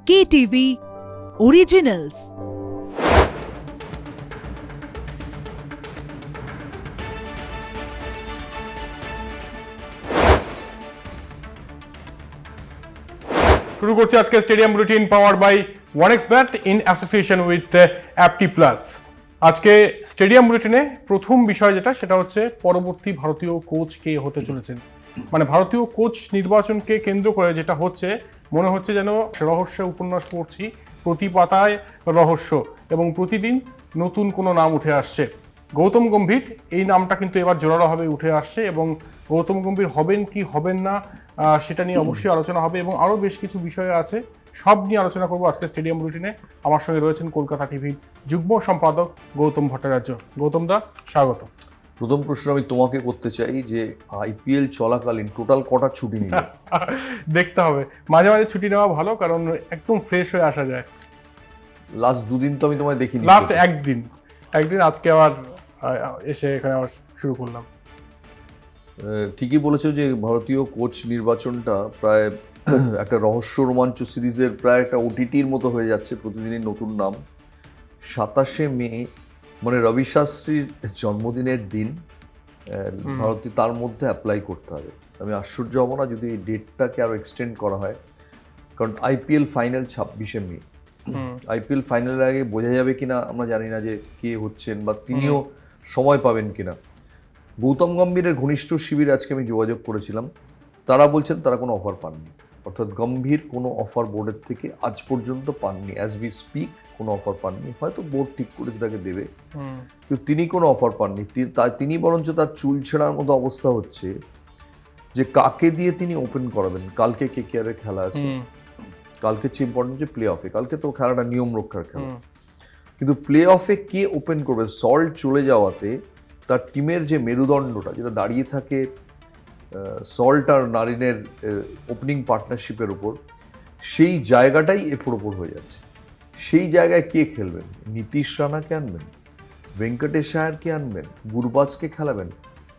KTV Originals। শুরু করছি আজকে stadium bulletin powered by one x bet in association with অ্যাপটি প্লাস। আজকে স্টেডিয়াম বুলেটিনে প্রথম বিষয় যেটা সেটা হচ্ছে পরবর্তী ভারতীয় কোচ কে হতে চলেছেন। মানে ভারতীয় কোচ নির্বাচনকে কেন্দ্র করে যেটা হচ্ছে মনে হচ্ছে যেন রহস্য উপন্যাস পড়ছি, প্রতি পাতায় রহস্য এবং প্রতিদিন নতুন কোনো নাম উঠে আসছে। গৌতম গম্ভীর এই নামটা কিন্তু এবার জোরালোভাবে উঠে আসছে এবং গৌতম গম্ভীর হবেন কি হবেন না সেটা নিয়ে অবশ্যই আলোচনা হবে এবং আরও বেশ কিছু বিষয় আছে, সব নিয়ে আলোচনা করবো আজকে স্টেডিয়াম বুলেটিনে। আমার সঙ্গে রয়েছেন কলকাতা টিভির যুগ্ম সম্পাদক গৌতম ভট্টাচার্য। গৌতম দা, স্বাগত। প্রথম প্রশ্ন আমি তোমাকে করতে চাই যে আইপিএল চলাকালীন টোটাল কটা ছুটি নিলে? দেখতে হবে, মাঝে মাঝে ছুটি নেওয়া ভালো, কারণ একদম ফ্রেশ হয়ে আসা যায়। লাস্ট দুদিন তো আমি তোমায় দেখিনি। লাস্ট একদিন আজকে আবার এসে এখানে আবার শুরু করলাম। ঠিকই বলেছো যে ভারতীয় কোচ নির্বাচনটা প্রায় একটা রহস্য রোমাঞ্চ সিরিজের প্রায় একটা ওটিটির মতো হয়ে যাচ্ছে, প্রতিদিনই নতুন নাম। 27শে মে মানে রবি শাস্ত্রীর জন্মদিনের দিন ভারতীয় তার মধ্যে অ্যাপ্লাই করতে হবে। আমি আশ্চর্য হব না যদি এই ডেটটাকে আরও এক্সটেন্ড করা হয়, কারণ আইপিএল ফাইনাল 26শে মে। আইপিএল ফাইনালের আগে বোঝা যাবে কিনা আমরা জানি না যে কে হচ্ছেন বা তিনিও সময় পাবেন কিনা। গৌতম গম্ভীরের ঘনিষ্ঠ শিবির আজকে আমি যোগাযোগ করেছিলাম, তারা বলছেন তারা কোনো অফার পাননি, অর্থাৎ গম্ভীর কোনো অফার বোর্ডের থেকে আজ পর্যন্ত পাননি। অ্যাজ উই স্পিক কোনো অফার পাননি, হয়তো বোর্ড ঠিক করেছে তাকে দেবে, কিন্তু তিনি কোনো অফার পাননি। তিনি বরঞ্চ তার চুল ছেঁড়ার মতো অবস্থা হচ্ছে যে কাকে দিয়ে তিনি ওপেন করাবেন। কালকে কেকেআরের খেলা আছে, কালকে চেয়ে ইম্পর্টেন্ট যে প্লে অফে, কালকে তো খেলাটা নিয়ম রক্ষার খেলা, কিন্তু প্লে অফে কে ওপেন করবে? সল্ট চলে যাওয়াতে তার টিমের যে মেরুদণ্ডটা যেটা দাঁড়িয়ে থাকে সল্ট আর নারিনের ওপেনিং পার্টনারশিপের উপর, সেই জায়গাটাই এপর ওপর হয়ে যাচ্ছে। সেই জায়গায় কে খেলবেন? নীতিশ রানাকে আনবেন, ভেঙ্কটেশ আয়ারকে আনবেন, গুরবাজকে খেলাবেন?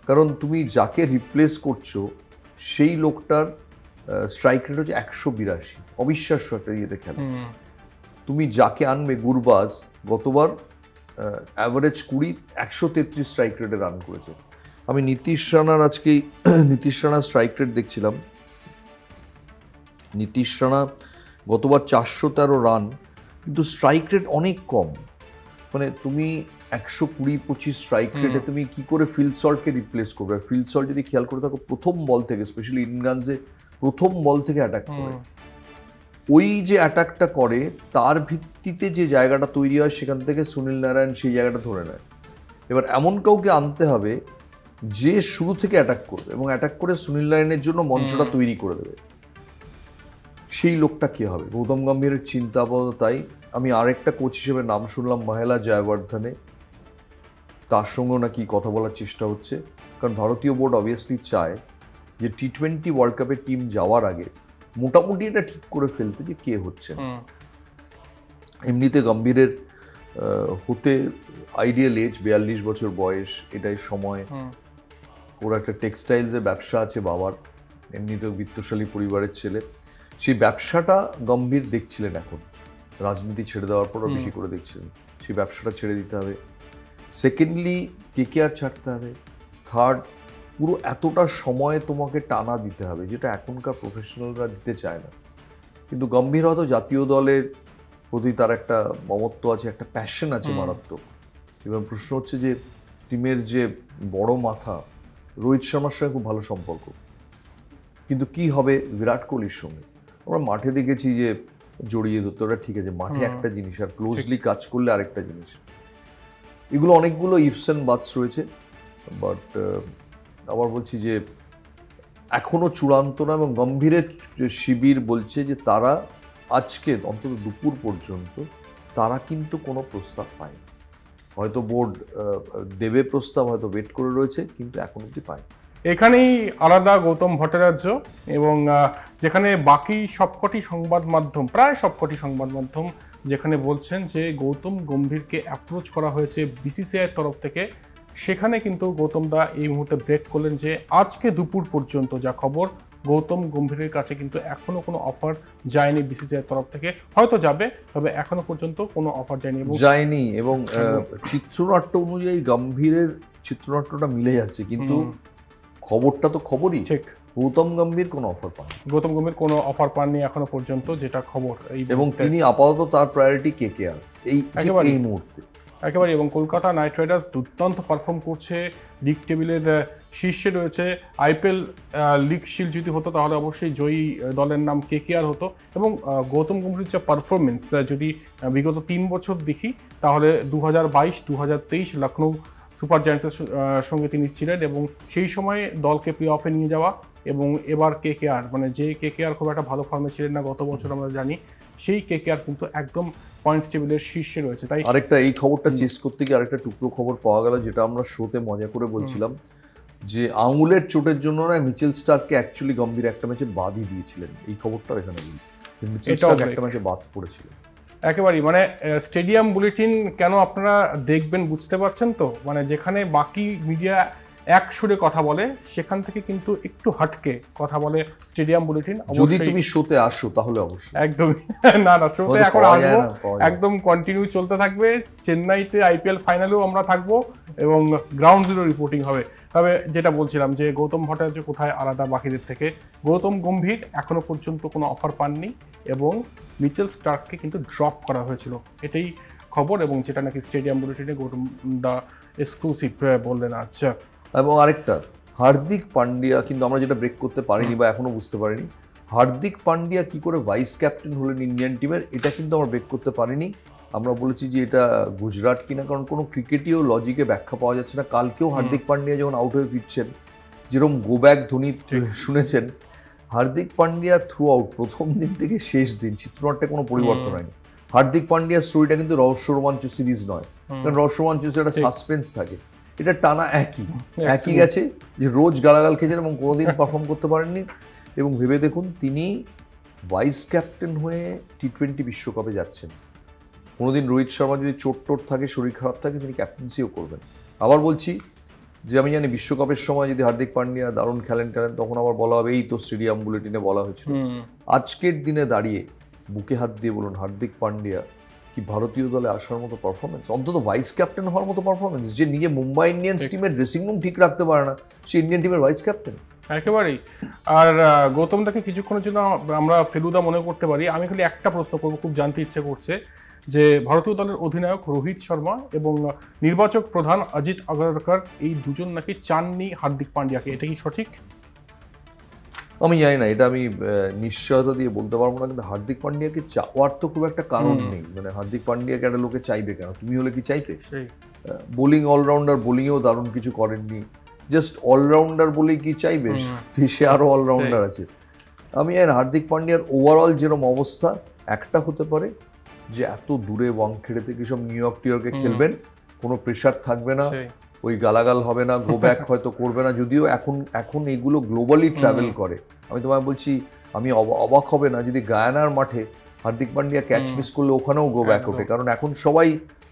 কারণ তুমি যাকে রিপ্লেস করছো সেই লোকটার স্ট্রাইক রেট হচ্ছে 182, অবিশ্বাস্য একটা ইয়েতে খেলে। তুমি যাকে আনবে, গুরবাজ গতবার অ্যাভারেজ 20, 133 স্ট্রাইক রেটে রান করেছে। আমি নীতিশ রানার স্ট্রাইক রেট দেখছিলাম। নীতিশ রানা গতবার 413 রান, কিন্তু স্ট্রাইক রেট অনেক কম। মানে তুমি 120-25 স্ট্রাইক রেটে তুমি কি করে ফিল সল্টকে রিপ্লেস করবে? ফিল সল্ট যদি খেয়াল করে থাকো প্রথম বল থেকে, স্পেশালি ইংল্যান্ডে প্রথম বল থেকে অ্যাটাক করে, ওই যে অ্যাটাকটা করে তার ভিত্তিতে যে জায়গাটা তৈরি হয় সেখান থেকে সুনীল নারায়ণ সেই জায়গাটা ধরে নেয়। এবার এমন কাউকে আনতে হবে যে শুরু থেকে অ্যাটাক করবে এবং অ্যাটাক করে সুনীল নারায়ণের জন্য মঞ্চটা তৈরি করে দেবে। সেই লোকটা কে হবে? গৌতম গম্ভীরের চিন্তা আপাতত তাই। আমি আরেকটা কোচ হিসেবে নাম শুনলাম মহেলা জয়বর্ধনে, তার সঙ্গেও নাকি কথা বলার চেষ্টা হচ্ছে, কারণ ভারতীয় বোর্ড অবভিয়াসলি চায় যে T20 ওয়ার্ল্ড কাপের টিম যাওয়ার আগে মোটামুটি এটা ঠিক করে ফেলতে যে কে হচ্ছে। এমনিতে গম্ভীরের হতে আইডিয়াল এজ 42 বছর বয়স, এটাই সময়। ওর একটা টেক্সটাইলসের ব্যবসা আছে বাবার, এমনিতেও বিত্তশালী পরিবারের ছেলে। সেই ব্যবসাটা গম্ভীর দেখছিলেন, এখন রাজনীতি ছেড়ে দেওয়ার পরও বেশি করে দেখছিলেন। সেই ব্যবসাটা ছেড়ে দিতে হবে। সেকেন্ডলি কেকেআর ছাড়তে হবে। থার্ড, পুরো এতটা সময় তোমাকে টানা দিতে হবে, যেটা এখনকার প্রফেশনালরা দিতে চায় না। কিন্তু গম্ভীর হয়তো জাতীয় দলের প্রতি তার একটা মমত্ব আছে, একটা প্যাশন আছে মারাত্মক। এবং প্রশ্ন হচ্ছে যে টিমের যে বড় মাথা রোহিত শর্মার সঙ্গে খুব ভালো সম্পর্ক, কিন্তু কি হবে বিরাট কোহলির সঙ্গে? আমরা মাঠে দেখেছি যে জড়িয়ে ধরতে, ওরা ঠিক আছে, মাঠে একটা জিনিস আর ক্লোজলি কাজ করলে আরেকটা জিনিস। এগুলো অনেকগুলো ইফস অ্যান্ড বাটস রয়েছে, বাট আবার বলছি যে এখনো চূড়ান্ত না। এবং গম্ভীরের শিবির বলছে যে তারা আজকে অন্তত দুপুর পর্যন্ত তারা কিন্তু কোনো প্রস্তাব পায়নি। হয়তো বোর্ড দেবে প্রস্তাব, হয়তো ওয়েট করে রয়েছে, কিন্তু এখন অবধি পায়নি। এখানেই আলাদা গৌতম ভট্টাচার্য এবং যেখানে বাকি সবকটি সংবাদ মাধ্যম, প্রায় সবকটি সংবাদ মাধ্যম যেখানে বলছেন যে গৌতম গম্ভীরকে অ্যাপ্রোচ করা হয়েছে বিসিসিআইয়ের তরফ থেকে, সেখানে কিন্তু গৌতম দা এই মুহূর্তে ব্রেক করলেন যে আজকে দুপুর পর্যন্ত যা খবর গৌতম গম্ভীরের কাছে কিন্তু এখনো কোনো অফার যায়নি বিসিসিআই তরফ থেকে, হয়তো যাবে, তবে এখনো পর্যন্ত কোনো অফার যায়নি এবং চিত্রনাট্য অনুযায়ী গম্ভীরের চিত্রনাট্যটা মিলে যাচ্ছে, কিন্তু খবরটা তো খবরই ঠিক। গৌতম গম্ভীর কোনো অফার পান, গৌতম গম্ভীর কোনো অফার পাননি এখনো পর্যন্ত, যেটা খবর। এবং তিনি আপাতত তার প্রায়োরিটি কেকেআর এই মুহূর্তে একেবারে। এবং কলকাতা নাইট রাইডার্স দুর্দান্ত পারফর্ম করছে, লিগ টেবিলের শীর্ষে রয়েছে। আইপিএল লিগ শিল্ড যদি হতো তাহলে অবশ্যই জয়ী দলের নাম কেকেআর হতো। এবং গৌতম গম্ভীরের যে পারফরমেন্স যদি বিগত 3 বছর দেখি, তাহলে 2022-2023 লখনৌ সুপার জায়ান্টসের সঙ্গে তিনি ছিলেন, এবং সেই সময় দলকে প্লে অফে নিয়ে যাওয়া, এবং এবার কেকেআর, মানে যে কেকেআর খুব একটা ভালো ফর্মে ছিলেন না গত বছর আমরা জানি, সেই কেকেআর কিন্তু একদম পয়েন্টস টেবিলের শীর্ষে রয়েছে। তাই আরেকটা এই খবরটা চেস করতে গিয়ে আরেকটা টুকরো খবর পাওয়া গেল, যেটা আমরা শোতে মজা করে বলছিলাম, যে আঙুলের চোটের জন্য না মিচেল স্টার্ককে অ্যাকচুয়ালি গম্ভীর একটা ম্যাচে বাদই দিয়েছিলেন। এই খবরটা এখানে বলি, মিচেল স্টার্ক একটা ম্যাচে বাদ পড়েছিলেন। একেবারেই, মানে স্টেডিয়াম বুলেটিন কেন আপনারা দেখবেন বুঝতে পারছেন তো, মানে যেখানে বাকি মিডিয়া এক সুরে কথা বলে সেখান থেকে কিন্তু একটু হাটকে কথা বলে স্টেডিয়াম বুলেটিন। যদি তুমি শোতে আসো তাহলে অবশ্যই। একদমই না, শোতে এখন আসবো, একদম কন্টিনিউ চলতে থাকবে। চেন্নাইতে আইপিএল ফাইনালেও আমরা থাকবো এবং গ্রাউন্ড জিরো রিপোর্টিং হবে। তবে যেটা বলছিলাম যে গৌতম ভট্টাচার্য কোথায় আলাদা বাকিদের থেকে, গৌতম গম্ভীর এখনো পর্যন্ত কোনো অফার পাননি, এবং মিচেল স্টার্ককে কিন্তু ড্রপ করা হয়েছিল, এটাই খবর, এবং যেটা নাকি স্টেডিয়াম বুলেটিনে গৌতম দা এক্সক্লুসিভ বললেন। আচ্ছা, এবং আরেকটা হার্দিক পান্ডিয়া, কিন্তু আমরা যেটা ব্রেক করতে পারিনি বা এখনো বুঝতে পারিনি, হার্দিক পান্ডিয়া কি করে ভাইস ক্যাপ্টেন হলেন ইন্ডিয়ান টিমের, এটা কিন্তু আমরা ব্রেক করতে পারিনি। আমরা বলেছি যে এটা গুজরাট কিনা, কারণ কোনো ক্রিকেটীয় লজিকে ব্যাখ্যা পাওয়া যাচ্ছে না। কালকেও হার্দিক পান্ডিয়া যখন আউট হয়ে ফিরছেন, যেরকম গো ব্যাক ধোনি শুনেছেন, হার্দিক পান্ডিয়া থ্রু আউট প্রথম দিন থেকে শেষ দিন চিত্রনাট্যে কোনো পরিবর্তন হয়নি। হার্দিক পান্ডিয়ার স্টোরিটা কিন্তু রহস্য রোমাঞ্চ সিরিজ নয়, কারণ রহস্য রোমাঞ্চ একটা সাসপেন্স থাকে, এটা টানা একই গেছে, যে রোজ গালাগাল খেয়েছেন এবং কোনোদিন পারফর্ম করতে পারেননি। এবং ভেবে দেখুন, তিনি ভাইস ক্যাপ্টেন হয়ে টি20 বিশ্বকাপে যাচ্ছেন। কোনোদিন রোহিত শর্মা যদি চোট থাকে, শরীর খারাপ থাকে, তিনি ক্যাপ্টেন্সিও করবেন। আবার বলছি যে আমি জানি বিশ্বকাপের সময় যদি হার্দিক পান্ডিয়া দারুণ খেলেন তখন আবার বলা হবে এই তো স্টেডিয়াম বুলেটিনে বলা হয়েছিল। আজকের দিনে দাঁড়িয়ে বুকে হাত দিয়ে বলুন, হার্দিক পান্ডিয়া কি ভারতীয় দলে আসার মতো পারফরমেন্স, অন্তত ভাইস ক্যাপ্টেন হওয়ার মতো পারফরমেন্স? যে নিজে মুম্বাই ইন্ডিয়ান্স টিমের ড্রেসিং রুম ঠিক রাখতে পারে না, সে ইন্ডিয়ান টিমের ভাইস ক্যাপ্টেন। একেবারেই। আর গৌতম দাকে কিছুক্ষণের জন্য আমরা ফেলুদা মনে করতে পারি। আমি খালি একটা প্রশ্ন করবো, খুব জানতে ইচ্ছে করছে, যে ভারতীয় দলের অধিনায়ক রোহিত শর্মা এবং নির্বাচক প্রধান অজিত আগারকর এই দুজন নাকি চাননি হার্দিক পান্ডিয়াকে, এটা কি সঠিক? আমি জানি না, এটা আমি নিশ্চয়তা দিয়ে বলতে পারবো না, কিন্তু হার্দিক পান্ডিয়াকে চাওয়ার তো খুব একটা কারণ নেই। মানে হার্দিক পান্ডিয়াকে একটা লোকে চাইবে কেন? তুমি হলে কি চাইতে? বোলিং অলরাউন্ডার, বোলিংয়েও দারুণ কিছু করেননি, জাস্ট অলরাউন্ডার বলেই কি চাইবে? দেশে আরো অলরাউন্ডার আছে। আমি জানি হার্দিক পান্ডিয়ার ওভারঅল যেরকম অবস্থা, একটা হতে পারে যে এত দূরে ওয়াংখেড়ে থেকে সব নিউ ইয়র্কে খেলবেন, কোনো প্রেশার থাকবে না, ওই গালাগাল হবে না, গো ব্যাক হয়তো করবে না। যদিও এখন এইগুলো গ্লোবালি ট্রাভেল করে। আমি তোমায় বলছি, আমি অবাক হবে না যদি গায়ানার মাঠে হার্দিক পান্ডিয়া ক্যাচ মিস করলে ওখানেও গো ব্যাক ওঠে, কারণ এখন সবাই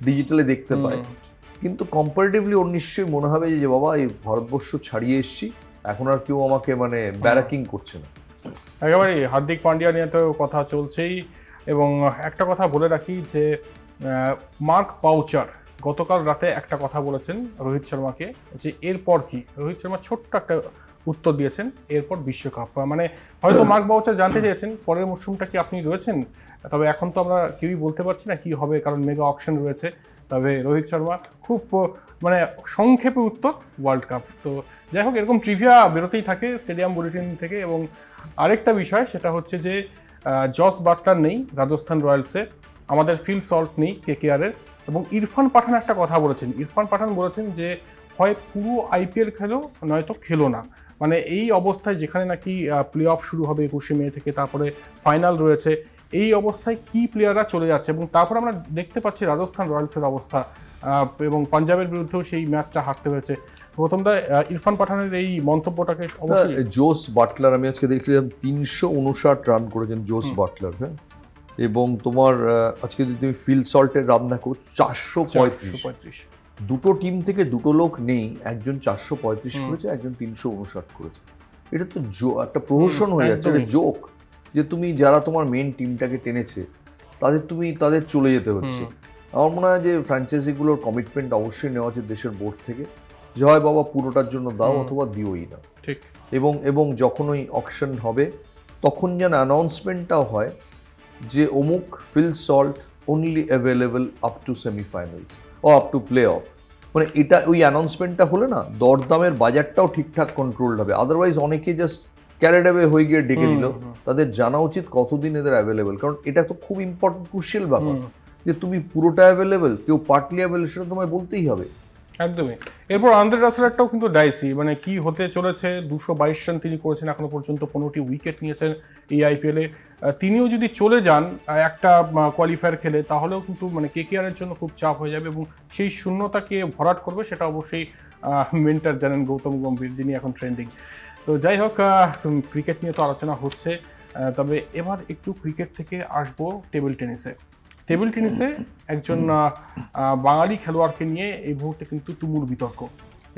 ডিজিটালে দেখতে পায়। কিন্তু কম্পারেটিভলি ওর নিশ্চয়ই মনে হবে যে বাবা এই ভারতবর্ষ ছাড়িয়ে এসছি, এখন আর কেউ আমাকে মানে ব্যারাকিং করছে না। একেবারেই হার্দিক পান্ডিয়া নিয়ে তো কথা চলছেই। এবং একটা কথা বলে রাখি যে মার্ক পাউচার গতকাল রাতে একটা কথা বলেছেন রোহিত শর্মাকে, যে এরপর কি। রোহিত শর্মা ছোট্ট একটা উত্তর দিয়েছেন, এরপর বিশ্বকাপ। মানে হয়তো মার্ক পাউচার জানতে চেয়েছেন পরের মরশুমটা কি আপনি রয়েছেন, তবে এখন তো আমরা কেউই বলতে পারছি না কি হবে, কারণ মেগা অকশন রয়েছে। তবে রোহিত শর্মা খুব মানে সংক্ষেপে উত্তর, ওয়ার্ল্ড কাপ। তো যাই হোক, এরকম ট্রিভিয়া বেরোতেই থাকে স্টেডিয়াম বুলেটিন থেকে। এবং আরেকটা বিষয় সেটা হচ্ছে যে জস বাটলার নেই রাজস্থান রয়্যালসে, আমাদের ফিল সল্ট নেই কেকেআরের, এবং ইরফান পাঠান একটা কথা বলেছেন। ইরফান পাঠান বলেছেন যে হয় পুরো আইপিএল খেলো, নয়তো খেলো না। মানে এই অবস্থায়, যেখানে নাকি প্লে অফ শুরু হবে 21শে মে থেকে, তারপরে ফাইনাল রয়েছে, এই অবস্থায় কি প্লেয়াররা চলে যাচ্ছে। এবং তারপর আমরা দেখতে পাচ্ছি রাজস্থান রয়্যালসের অবস্থা, এবং পাঞ্জাবের বিরুদ্ধেও সেই ম্যাচটা হারতে হয়েছে। প্রথমটা ইরফান পাঠানের এই মন্তব্যটাকে অবশ্যই। জোস বাটলার, আমি আজকে দেখছিলাম 359 রান করেছেন জোস বাটলার, হ্যাঁ। এবং তোমার আজকে যদি তুমি ফিল সল্টের রান দেখো 435। দুটো টিম থেকে দুটো লোক নেই, একজন 435 করেছে, একজন 359 করেছে। এটা তো একটা প্রহসন হয়ে যাচ্ছে, একটা জোক, যে তুমি যারা তোমার মেন টিমটাকে টেনেছে তাদের চলে যেতে হচ্ছে। আমার মনে হয় যে ফ্র্যাঞ্চাইজিগুলোর কমিটমেন্ট অবশ্যই নেওয়া উচিত দেশের বোর্ড থেকে, যে হয় বাবা পুরোটার জন্য দাও অথবা দিওই না। ঠিক। এবং যখন ওই অকশন হবে তখন যেন অ্যানাউন্সমেন্টটাও হয় যে অমুক Phil Salt only available up to semifinals ও আপ টু প্লে অফ। মানে এটা ওই অ্যানাউন্সমেন্টটা হলে না দরদামের বাজারটাও ঠিকঠাক কন্ট্রোল হবে। আদারওয়াইজ অনেকে জাস্ট ক্যারেড অ্যাওয়ে হয়ে গিয়ে ডেকে দিল। তাদের জানা উচিত কতদিন এদের অ্যাভেলেবল, কারণ এটা তো খুব ইম্পর্টেন্ট ক্রুশিয়াল ব্যাপার যে তুমি পুরোটা অ্যাভেলেবল, কেউ পার্টলি অ্যাভেলেবল, সেটা তোমায় বলতেই হবে। একদমই। এরপর আন্দ্রে রাসেলেরটাও কিন্তু ডাইসি, মানে কি হতে চলেছে। 222 রান তিনি করেছেন এখনো পর্যন্ত, 15টি উইকেট নিয়েছেন এই আইপিএলে। তিনিও যদি চলে যান একটা কোয়ালিফায়ার খেলে, তাহলেও কিন্তু মানে কেকেআর এর জন্য খুব চাপ হয়ে যাবে, এবং সেই শূন্যতাকে ভরাট করবে সেটা অবশ্যই মেন্টার জানেন গৌতম গম্ভীর, যিনি এখন ট্রেন্ডিং। তো যাই হোক, ক্রিকেট নিয়ে তো আলোচনা হচ্ছে, তবে এবার একটু ক্রিকেট থেকে আসবো টেবিল টেনিসে। টেবিল টেনিসে একজন বাঙালি খেলোয়াড়কে নিয়ে এই মুহূর্তে কিন্তু তুমুল বিতর্ক,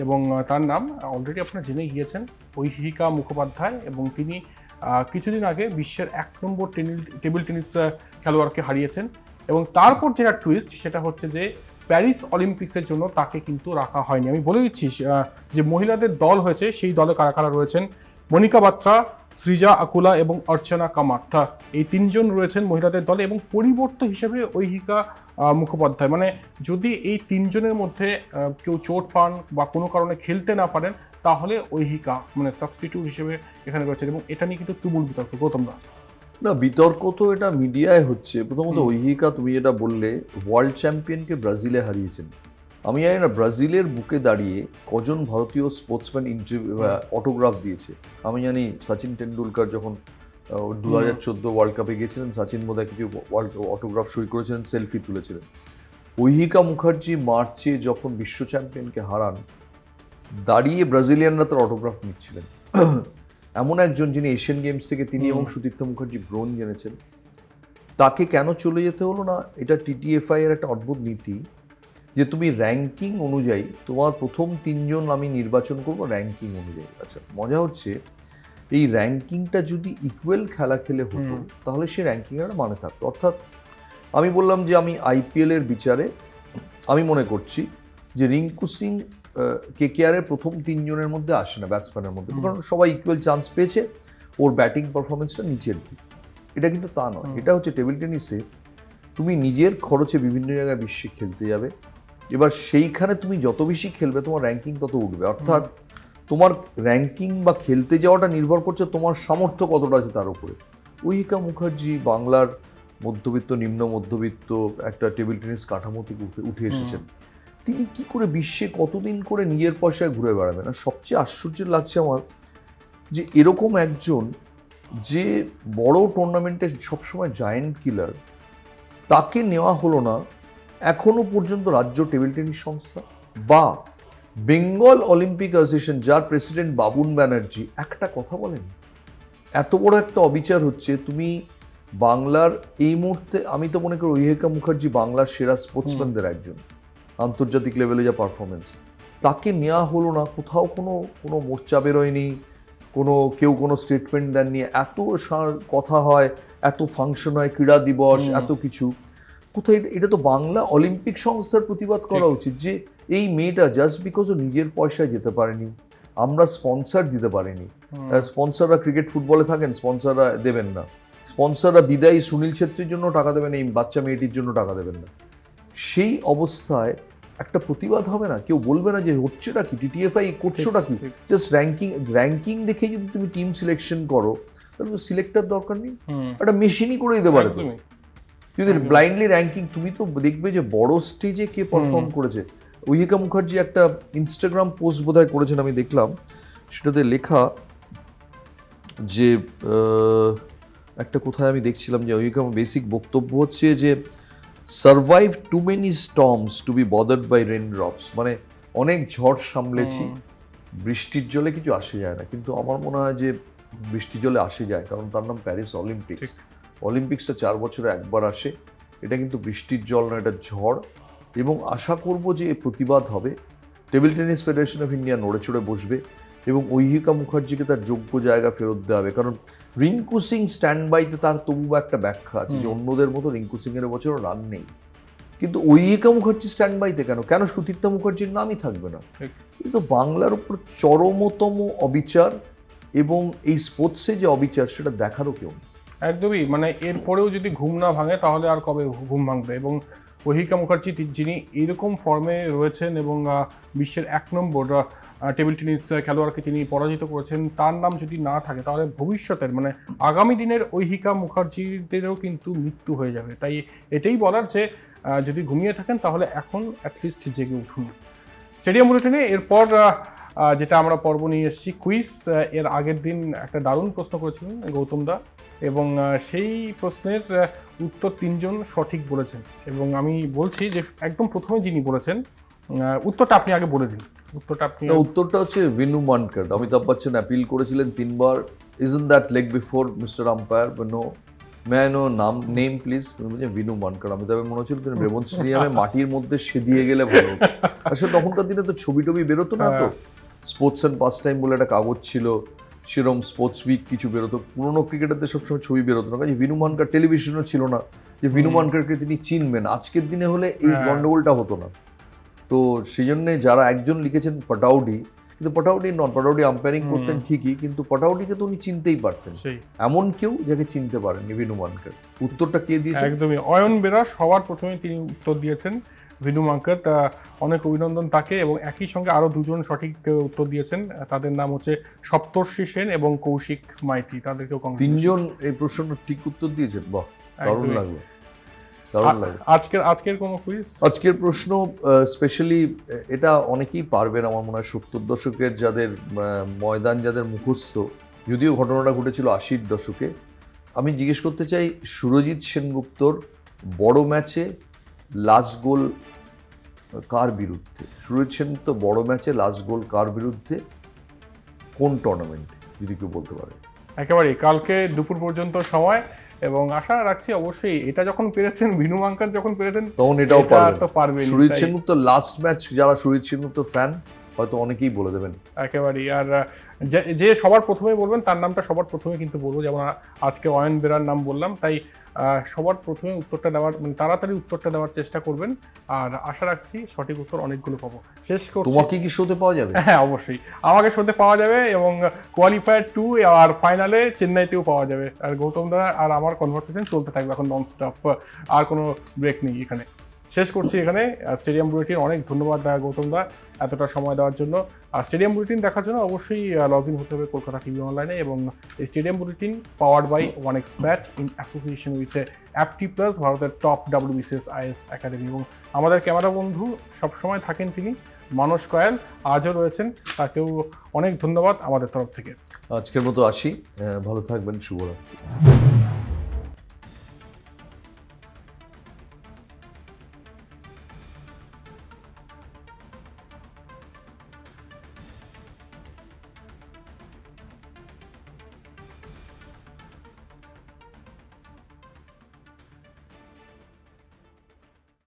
এবং তার নাম অলরেডি আপনারা জেনে গিয়েছেন, ঐহিকা মুখোপাধ্যায়। এবং তিনি কিছুদিন আগে বিশ্বের 1 নম্বর টেবিল টেনিস খেলোয়াড়কে হারিয়েছেন। এবং তারপর যেটা টুইস্ট সেটা হচ্ছে যে প্যারিস অলিম্পিক্সের জন্য তাকে কিন্তু রাখা হয়নি। আমি বলে দিচ্ছি যে মহিলাদের দল হয়েছে, সেই দলে কারা কারা রয়েছেন: মনিকা বাত্রা, সৃজা আকুলা এবং অর্চনা কামাত। এই 3 জন রয়েছেন মহিলাদের দলে, এবং পরিবর্তন হিসেবে ঐহিকা মুখোপাধ্যায়। মানে যদি এই 3 জনের মধ্যে কেউ চোট পান বা কোনো কারণে খেলতে না পারেন, তাহলে ঐহিকা মানে সাবস্টিটিউট হিসেবে এখানে রয়েছেন, এবং এটা নিয়ে কিন্তু তুমুল বিতর্ক। গৌতম দা, না বিতর্ক তো এটা মিডিয়ায় হচ্ছে। প্রথমত ঐহিকা, তুমি যেটা বললে, ওয়ার্ল্ড চ্যাম্পিয়নকে ব্রাজিলে হারিয়েছেন। আমি জানি না ব্রাজিলের বুকে দাঁড়িয়ে কজন ভারতীয় স্পোর্টসম্যান অটোগ্রাফ দিয়েছে। আমি জানি সচিন টেন্ডুলকার যখন 2014 ওয়ার্ল্ড কাপে গিয়েছিলেন, সচিন বোধহয় কিছু অটোগ্রাফ সই করেছিলেন, সেলফি তুলেছিলেন। ঐহিকা মুখার্জি মার্চে যখন বিশ্ব চ্যাম্পিয়নকে হারান, দাঁড়িয়ে ব্রাজিলিয়ানরা তার অটোগ্রাফ নিচ্ছিলেন। এমন একজন যিনি এশিয়ান গেমস থেকে তিনি এবং সুদীপ্ত মুখার্জি ব্রোঞ্জ এনেছেন, তাকে কেন চলে যেতে হলো না? এটা টিটিএফআই এর একটা অদ্ভুত নীতি যে তুমি র্যাঙ্কিং অনুযায়ী তোমার প্রথম 3 জন আমি নির্বাচন করবো র্যাঙ্কিং অনুযায়ী। আচ্ছা, মজা হচ্ছে এই র্যাঙ্কিংটা যদি ইকুয়াল খেলা খেলে হতো তাহলে সেই র্যাঙ্কিংয়ের একটা মানে থাকতো। অর্থাৎ আমি বললাম যে আমি আইপিএল এর বিচারে আমি মনে করছি যে রিঙ্কু সিং কেকেআরের প্রথম 3 জনের মধ্যে আসে না, ব্যাটসম্যানের মধ্যে, কারণ সবাই ইকুয়াল চান্স পেয়েছে, ওর ব্যাটিং পারফরমেন্সটা নিচের দিক। এটা কিন্তু তা নয়। এটা হচ্ছে টেবিল টেনিসে তুমি নিজের খরচে বিভিন্ন জায়গায় বিশ্বে খেলতে যাবে, এবার সেইখানে তুমি যত বেশি খেলবে তোমার র্যাঙ্কিং তত উঠবে। অর্থাৎ তোমার র্যাঙ্কিং বা খেলতে যাওয়াটা নির্ভর করছে তোমার সামর্থ্য কতটা আছে তার উপরে। ঐহিকা মুখার্জি বাংলার মধ্যবিত্ত, নিম্ন মধ্যবিত্ত একটা টেবিল টেনিস কাঠামো থেকে উঠে এসেছেন। তিনি কি করে বিশ্বে কতদিন করে নিজের পয়সায় ঘুরে বেড়াবেন? আর সবচেয়ে আশ্চর্য লাগছে আমার যে এরকম একজন যে বড় টুর্নামেন্টে সবসময় জায়েন্ট কিলার, তাকে নেওয়া হলো না এখনো পর্যন্ত রাজ্য টেবিল টেনিস সংস্থা বা বেঙ্গল অলিম্পিক অ্যাসোসিয়েশন, যার প্রেসিডেন্ট বাবুন ব্যানার্জি একটা কথা বলেন। এত বড় একটা অবিচার হচ্ছে। তুমি বাংলার এই মুহূর্তে, আমি তো মনে করি ঐহিকা মুখার্জি বাংলার সেরা স্পোর্টসম্যানদের একজন, আন্তর্জাতিক লেভেলে যা পারফরমেন্স, তাকে নেওয়া হলো না। কোথাও কোনো মোর্চা বেরোয়নি, কেউ কোনো স্টেটমেন্ট দেননি। এত কথা হয়, এত ফাংশন হয়, ক্রীড়া দিবস, এত কিছু কোথায়? এটা তো বাংলা অলিম্পিক সংস্থার প্রতিবাদ করা উচিত যে এই মেয়েটা জাস্ট বিকজ ও নিজের পয়সায় যেতে পারেনি, আমরা স্পন্সর দিতে পারিনি। স্পন্সররা ক্রিকেট ফুটবলে থাকেন, স্পন্সররা দেবেন না। স্পন্সররা বিদায়ী সুনীল ছেত্রীর জন্য টাকা দেবেন, এই বাচ্চা মেয়েটির জন্য টাকা দেবেন না। সেই অবস্থায় একটা প্রতিবাদ হবে না? কেউ বলবে না যে হচ্ছেটা কি, টিটিএফআই করছোটা কি? জাস্ট র্যাঙ্কিং দেখে যদি তুমি টিম সিলেকশন করো তাহলে তো সিলেক্টর দরকার নেই, একটা মেশিনই করে দিতে পারে। যদি ব্লাইন্ডলি র্যাঙ্কিং, তুমি তো দেখবে যে বড় স্টেজে কে পারফর্ম করেছে। ঐহিকা মুখার্জি একটা ইনস্টাগ্রাম পোস্ট বোধহয় করেছেন, আমি দেখলাম, সেটাতে লেখা যে একটা কোথায় আমি দেখছিলাম যে ঐহিকা বেসিক বক্তব্য হচ্ছে যে survive too many storms to be bothered by raindrops. মানে অনেক ঝড় সামলেছি, বৃষ্টির জলে কিছু আসে যায় না। কিন্তু আমার মনে হয় যে বৃষ্টির জলে আসে যায়, কারণ তার নাম প্যারিস অলিম্পিক্স। অলিম্পিক্সটা 4 বছরে একবার আসে। এটা কিন্তু বৃষ্টির জল না, এটা ঝড়। এবং আশা করব যে প্রতিবাদ হবে, table tennis federation of India নড়ে চড়ে বসবে এবং ঐহিকা মুখার্জিকে তার যোগ্য জায়গা ফেরত দেওয়া হবে। কারণ রিঙ্কু সিং স্ট্যান্ড বাইতে তার তবু একটা ব্যাখ্যা আছে যে অন্যদের মতো রিঙ্কু সিংয়ের এবছরও রান নেই, কিন্তু ঐহিকা মুখার্জি স্ট্যান্ড বাইতে কেন সুতীর্থা মুখার্জির নামই থাকবে না? কিন্তু বাংলার উপর চরমতম অবিচার, এবং এই স্পোর্টসে যে অবিচার সেটা দেখারও কেউ নেই। একদমই, মানে এরপরেও যদি ঘুম না ভাঙে তাহলে আর কবে ঘুম ভাঙবে? এবং ঐহিকা মুখার্জি যিনি এইরকম ফর্মে রয়েছেন এবং বিশ্বের 1 নম্বর টেবিল টেনিস খেলোয়াড়কে তিনি পরাজিত করেছেন, তার নাম যদি না থাকে তাহলে ভবিষ্যতের মানে আগামী দিনের ঐহিকা মুখার্জিদেরও কিন্তু মৃত্যু হয়ে যাবে। তাই এটাই বলার যে যদি ঘুমিয়ে থাকেন তাহলে এখন অ্যাটলিস্ট জেগে উঠুন। স্টেডিয়াম বুলেটিনে এরপর যেটা আমরা পর্ব নিয়ে এসেছি কুইজ। এর আগের দিন একটা দারুণ প্রশ্ন করেছিলেন গৌতম দা, এবং সেই প্রশ্নের উত্তর 3 জন সঠিক বলেছেন। এবং আমি বলছি যে একদম প্রথমে যিনি বলেছেন উত্তরটা আপনি আগে বলে দিন। উত্তরটা হচ্ছে ভিনু মানকার। অমিতাভ বচ্চন অ্যাপিল করেছিলেন 3 বার, isn't that leg before mister umpire? No, may know নাম নেম প্লিজ? ভিনু মানকার। অমিতাভের মনে হচ্ছিল তিনি ব্রেবন স্টেডিয়ামে মাটির মধ্যে সেদিয়ে গেলে ভালো। আসলে তখনকার দিনে তো ছবি টবি বেরোতো না, তো স্পোর্টস অ্যান্ড পাস টাইম বলে একটা কাগজ ছিল, সেরকম স্পোর্টস উইক কিছু বেরোতো। পুরোনো ক্রিকেটারদের সবসময় ছবি বেরোতো না, কাজে ভিনু মানকার টেলিভিশনও ছিল না যে ভিনু মানকারকে তিনি চিনবেন। আজকের দিনে হলে এই গন্ডগোলটা হতো না। তো সেই জন্যে যারা একজন লিখেছেন পটাউডি, কিন্তু পটাউডি নন, পটাউডি আম্পায়ারিং করতেন ঠিকই, কিন্তু পটাউডিকে তো উনি চিনতেই পারতেন। এমন কেউ যাকে চিনতে পারেন ভিনু মানকার। উত্তরটা কে দিয়েছে? একদমই অয়ন বেরা সবার প্রথমে তিনি উত্তর দিয়েছেন ভিনু মানকার। অনেক অভিনন্দন তাকে। এবং একই সঙ্গে আরো 2 জন সঠিক উত্তর দিয়েছেন, তাদের নাম হচ্ছে সপ্তর্ষি সেন এবং কৌশিক মাইতি। তাদেরকেও 3 জন এই প্রশ্নটা ঠিক উত্তর দিয়েছেন। বাহ, দারুণ লাগলো। আজকের কোন কুইজ? আজকের প্রশ্ন স্পেশালি এটা অনেকেই পারবেন আমার মনে হয়, 70 দশকের যাদের ময়দান যাদের মুখস্থ, যদিও ঘটনাটা ঘটেছিল 80-র দশকে। আমি জিজ্ঞেস করতে চাই সুরজিৎ সেনগুপ্তর বড় ম্যাচে লাস্ট গোল কার বিরুদ্ধে? সুরজিৎ সেনগুপ্ত বড় ম্যাচে লাস্ট গোল কার বিরুদ্ধে, কোন টুর্নামেন্টে, যদি কেউ বলতে পারে? একেবারেই কালকে দুপুর পর্যন্ত সময়, এবং আশা রাখছি অবশ্যই এটা যখন পেরেছেন, ভিনু মানকার যখন পেরেছেন তখন এটাও পারবেন। সুরজিৎ সেনগুপ্ত লাস্ট ম্যাচ, যারা সুরজিৎ সেনগুপ্ত ফ্যান হয়তো অনেকেই বলে দেবেন। একেবারেই। আর যে সবার প্রথমে বলবেন তার নামটা সবার প্রথমে কিন্তু বলবো, যেমন আজকে অয়ন বেরার নাম বললাম, তাই সবার প্রথমে উত্তরটা দেওয়ার মানে তাড়াতাড়ি উত্তরটা দেওয়ার চেষ্টা করবেন। আর আশা রাখছি সঠিক উত্তর অনেকগুলো পাবো। শেষ করছি। তোমাকে কি শোতে পাওয়া যাবে? হ্যাঁ, অবশ্যই আমাকে শোতে পাওয়া যাবে, এবং কোয়ালিফায়ার 2 আর ফাইনালে চেন্নাইতেও পাওয়া যাবে। আর গৌতম দা আর আমার কনভারসেশন চলতে থাকবে এখন নন স্টপ, আর কোনো ব্রেক নেই এখানে। শেষ করছি এখানে। স্টেডিয়াম বুলেটিন অনেক ধন্যবাদ গৌতম দা এতটা সময় দেওয়ার জন্য। আর স্টেডিয়াম বুলেটিন দেখার জন্য অবশ্যই লগ ইন হতে হবে কলকাতা টিভি অনলাইনে। এবং stadium bulletin powered by OneXBet in association with অ্যাপটি প্লাস, ভারতের টপ WBCS IS একাডেমি। এবং আমাদের ক্যামেরা বন্ধু সবসময় থাকেন তিনি মানস কয়াল, আজও রয়েছেন, তাকেও অনেক ধন্যবাদ আমাদের তরফ থেকে। আজকের মতো আসি, ভালো থাকবেন, শুভরাত্রি।